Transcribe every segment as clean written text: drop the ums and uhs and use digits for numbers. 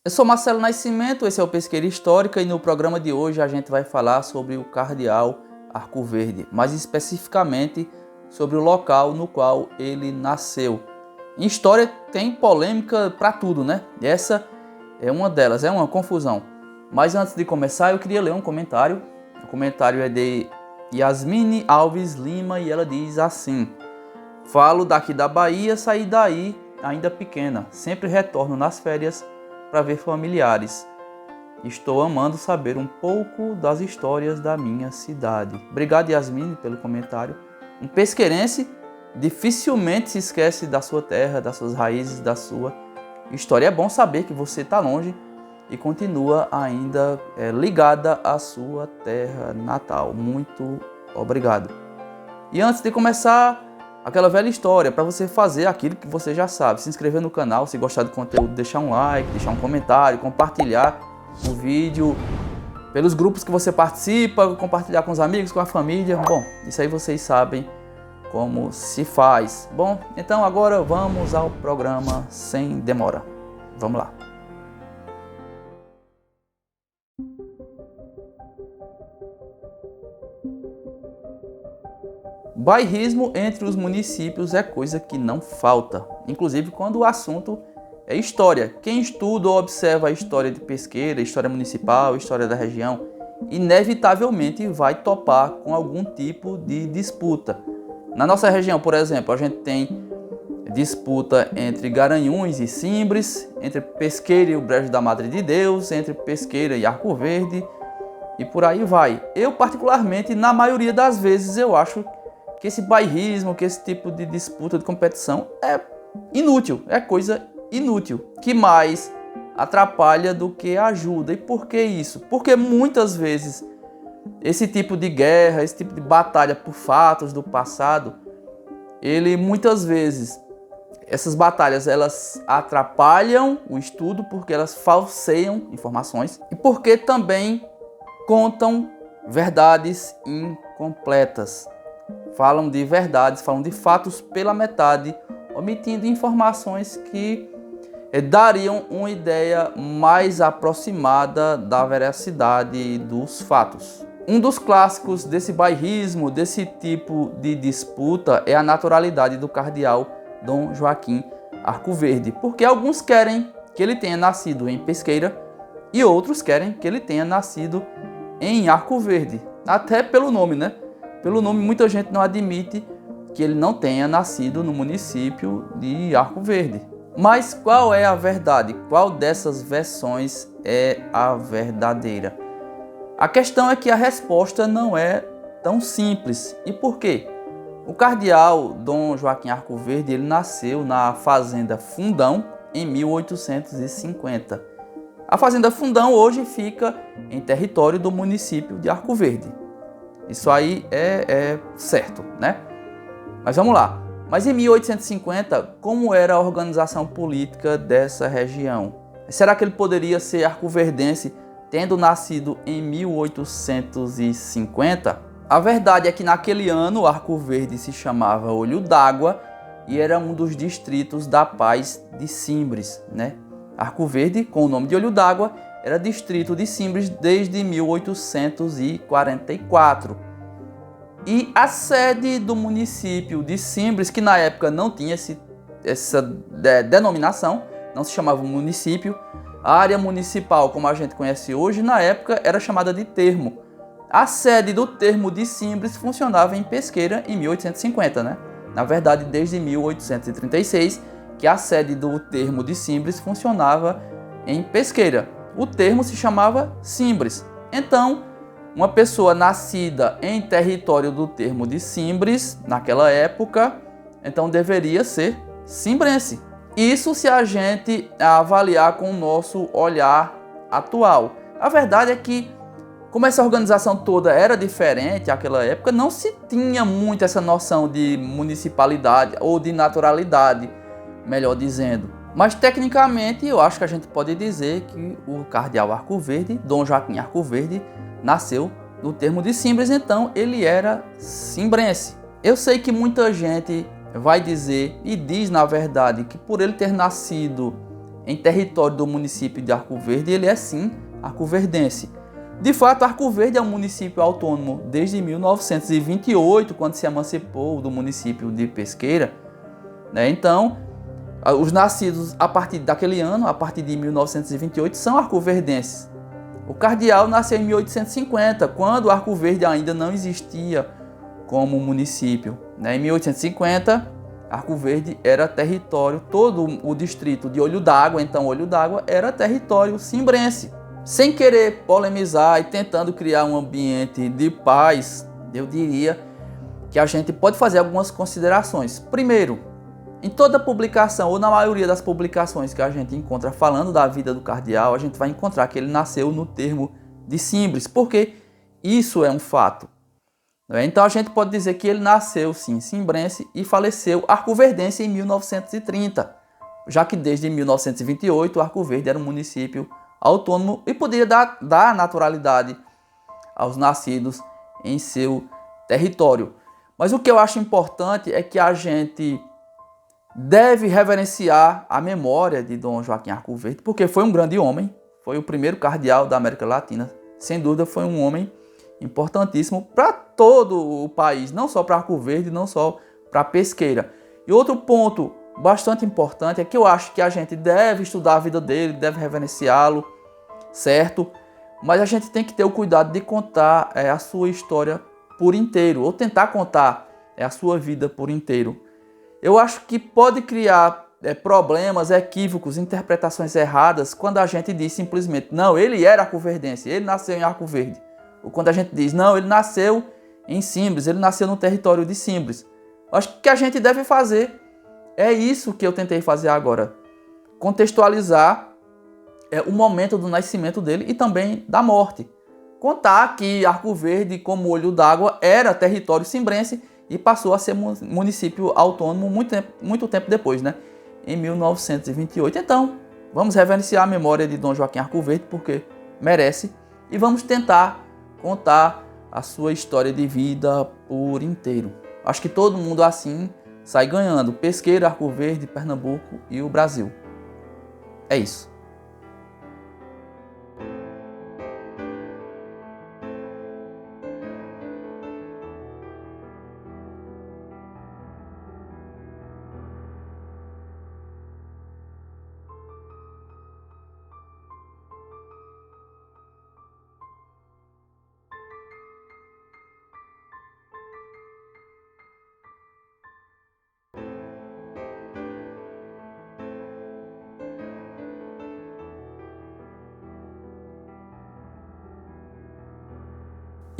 Eu sou Marcelo Nascimento, esse é o Pesqueira Histórica e no programa de hoje a gente vai falar sobre o Cardeal Arco Verde, mais especificamente sobre o local no qual ele nasceu. Em história tem polêmica para tudo, né? E essa é uma delas, é uma confusão. Mas antes de começar eu queria ler um comentário. O comentário é de Yasmine Alves Lima e ela diz assim: falo daqui da Bahia, saí daí ainda pequena, sempre retorno nas férias para ver familiares. Estou amando saber um pouco das histórias da minha cidade. Obrigado, Yasmine, pelo comentário. Um pesqueirense dificilmente se esquece da sua terra, das suas raízes, da sua história. É bom saber que você está longe e continua ainda ligada à sua terra natal. Muito obrigado. E antes de começar, aquela velha história, para você fazer aquilo que você já sabe. Se inscrever no canal, se gostar do conteúdo, deixar um like, deixar um comentário, compartilhar o vídeo pelos grupos que você participa, compartilhar com os amigos, com a família. Bom, isso aí vocês sabem como se faz. Bom, então agora vamos ao programa sem demora. Vamos lá. Bairrismo entre os municípios é coisa que não falta, inclusive quando o assunto é história. Quem estuda ou observa a história de Pesqueira, história municipal, história da região, inevitavelmente vai topar com algum tipo de disputa. Na nossa região, por exemplo, a gente tem disputa entre Garanhuns e Simbres, entre Pesqueira e o Brejo da Madre de Deus, entre Pesqueira e Arco Verde e por aí vai. Eu particularmente, na maioria das vezes, eu acho que esse bairrismo, que esse tipo de disputa, de competição é inútil, é coisa inútil, que mais atrapalha do que ajuda. E por que isso? Porque muitas vezes esse tipo de guerra, esse tipo de batalha por fatos do passado, muitas vezes, essas batalhas elas atrapalham o estudo porque elas falseiam informações e porque também contam verdades incompletas. Falam de verdades, falam de fatos pela metade, omitindo informações que dariam uma ideia mais aproximada da veracidade dos fatos. Um dos clássicos desse bairrismo, desse tipo de disputa, é a naturalidade do cardeal Dom Joaquim Arco Verde, porque alguns querem que ele tenha nascido em Pesqueira e outros querem que ele tenha nascido em Arco Verde, até pelo nome, né? Pelo nome, muita gente não admite que ele não tenha nascido no município de Arco Verde. Mas qual é a verdade? Qual dessas versões é a verdadeira? A questão é que a resposta não é tão simples. E por quê? O cardeal Dom Joaquim Arco Verde ele nasceu na Fazenda Fundão em 1850. A Fazenda Fundão hoje fica em território do município de Arco Verde. Isso aí é certo, né? Mas vamos lá. Mas em 1850, como era a organização política dessa região? Será que ele poderia ser arcoverdense tendo nascido em 1850? A verdade é que naquele ano Arco Verde se chamava Olho d'Água e era um dos distritos da Paz de Simbres, né? Arco Verde, com o nome de Olho d'Água, era distrito de Simbres desde 1844. E a sede do município de Simbres, que na época não tinha essa denominação, não se chamava município, a área municipal, como a gente conhece hoje, na época era chamada de termo. A sede do termo de Simbres funcionava em Pesqueira em 1850, né? Na verdade, desde 1836, que a sede do termo de Simbres funcionava em Pesqueira. O termo se chamava Simbres. Então, uma pessoa nascida em território do termo de Simbres, naquela época, então deveria ser simbrense. Isso se a gente avaliar com o nosso olhar atual. A verdade é que, como essa organização toda era diferente naquela época, não se tinha muito essa noção de municipalidade ou de naturalidade, melhor dizendo. Mas tecnicamente eu acho que a gente pode dizer que o cardeal Arco Verde, Dom Joaquim Arco Verde, nasceu no termo de Simbres, então ele era simbrense. Eu sei que muita gente vai dizer e diz na verdade que por ele ter nascido em território do município de Arco Verde, ele é sim arcoverdense. De fato, Arco Verde é um município autônomo desde 1928, quando se emancipou do município de Pesqueira, né? Então, os nascidos a partir daquele ano, a partir de 1928, são arcoverdenses. O cardeal nasceu em 1850, quando Arco Verde ainda não existia como município, né? Em 1850, Arco Verde era território, todo o distrito de Olho d'Água, então Olho d'Água era território cimbrense. Sem querer polemizar e tentando criar um ambiente de paz, eu diria que a gente pode fazer algumas considerações. Primeiro, em toda publicação, ou na maioria das publicações que a gente encontra falando da vida do cardeal, a gente vai encontrar que ele nasceu no termo de Simbres, porque isso é um fato. Então a gente pode dizer que ele nasceu sim cimbrense e faleceu arcoverdense em 1930, já que desde 1928 Arco Verde era um município autônomo e poderia dar naturalidade aos nascidos em seu território. Mas o que eu acho importante é que a gente deve reverenciar a memória de Dom Joaquim Arco Verde, porque foi um grande homem, foi o primeiro cardeal da América Latina, sem dúvida foi um homem importantíssimo para todo o país, não só para Arco Verde, não só para Pesqueira. E outro ponto bastante importante é que eu acho que a gente deve estudar a vida dele, deve reverenciá-lo, certo? Mas a gente tem que ter o cuidado de contar a sua história por inteiro, ou tentar contar a sua vida por inteiro. Eu acho que pode criar problemas, equívocos, interpretações erradas quando a gente diz simplesmente, não, ele era arcoverdense, ele nasceu em Arco Verde. Ou quando a gente diz, não, ele nasceu em Simbres, ele nasceu no território de Simbres. Eu acho que o que a gente deve fazer é isso que eu tentei fazer agora. Contextualizar o momento do nascimento dele e também da morte. Contar que Arco Verde, como Olho d'Água, era território cimbrense e passou a ser município autônomo muito tempo depois, né? Em 1928. Então, vamos reverenciar a memória de Dom Joaquim Arco Verde, porque merece. E vamos tentar contar a sua história de vida por inteiro. Acho que todo mundo assim sai ganhando. Pesqueira, Arco Verde, Pernambuco e o Brasil. É isso.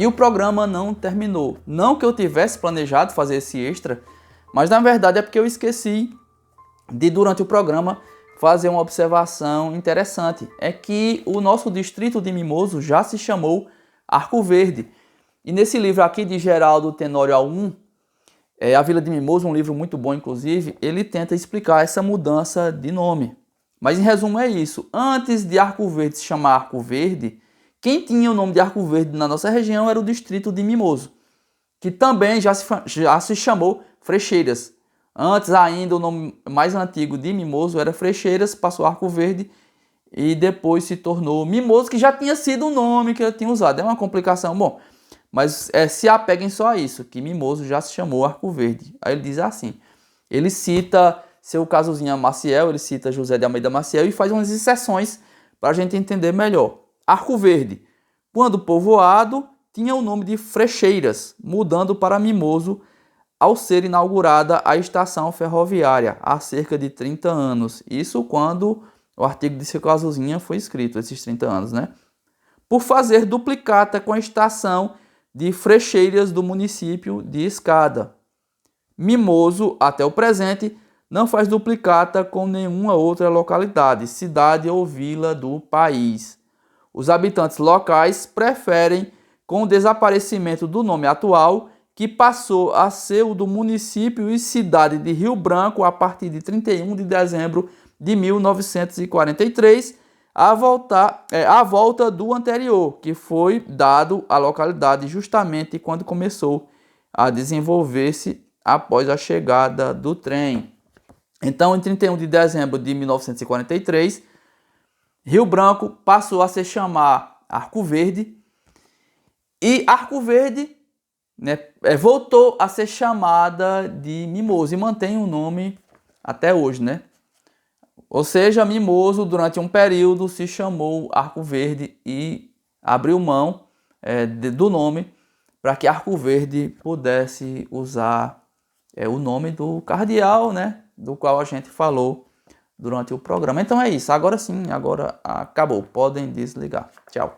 E o programa não terminou. Não que eu tivesse planejado fazer esse extra, mas na verdade é porque eu esqueci de, durante o programa, fazer uma observação interessante. É que o nosso distrito de Mimoso já se chamou Arco Verde. E nesse livro aqui de Geraldo Tenório Aum, A Vila de Mimoso, um livro muito bom inclusive, ele tenta explicar essa mudança de nome. Mas em resumo é isso. Antes de Arco Verde se chamar Arco Verde, quem tinha o nome de Arco Verde na nossa região era o distrito de Mimoso, que também já se chamou Frecheiras. Antes ainda, o nome mais antigo de Mimoso era Frecheiras, passou Arco Verde e depois se tornou Mimoso, que já tinha sido o nome que eu tinha usado. É uma complicação, bom, mas se apeguem só a isso, que Mimoso já se chamou Arco Verde. Aí ele diz assim, ele cita seu Casuzinha Maciel, ele cita José de Almeida Maciel e faz umas exceções para a gente entender melhor. Arco Verde, quando povoado, tinha o nome de Frecheiras, mudando para Mimoso ao ser inaugurada a estação ferroviária há cerca de 30 anos. Isso quando o artigo de seu Casuzinha foi escrito, esses 30 anos, né? Por fazer duplicata com a estação de Frecheiras do município de Escada. Mimoso, até o presente, não faz duplicata com nenhuma outra localidade, cidade ou vila do país. Os habitantes locais preferem, com o desaparecimento do nome atual, que passou a ser o do município e cidade de Rio Branco a partir de 31 de dezembro de 1943, a volta do anterior, que foi dado à localidade justamente quando começou a desenvolver-se após a chegada do trem. Então, em 31 de dezembro de 1943, Rio Branco passou a se chamar Arco Verde e Arco Verde, né, voltou a ser chamada de Mimoso e mantém o nome até hoje, né? Ou seja, Mimoso durante um período se chamou Arco Verde e abriu mão do nome para que Arco Verde pudesse usar o nome do cardeal, né, do qual a gente falou durante o programa. Então é isso, agora sim, agora acabou, podem desligar. Tchau.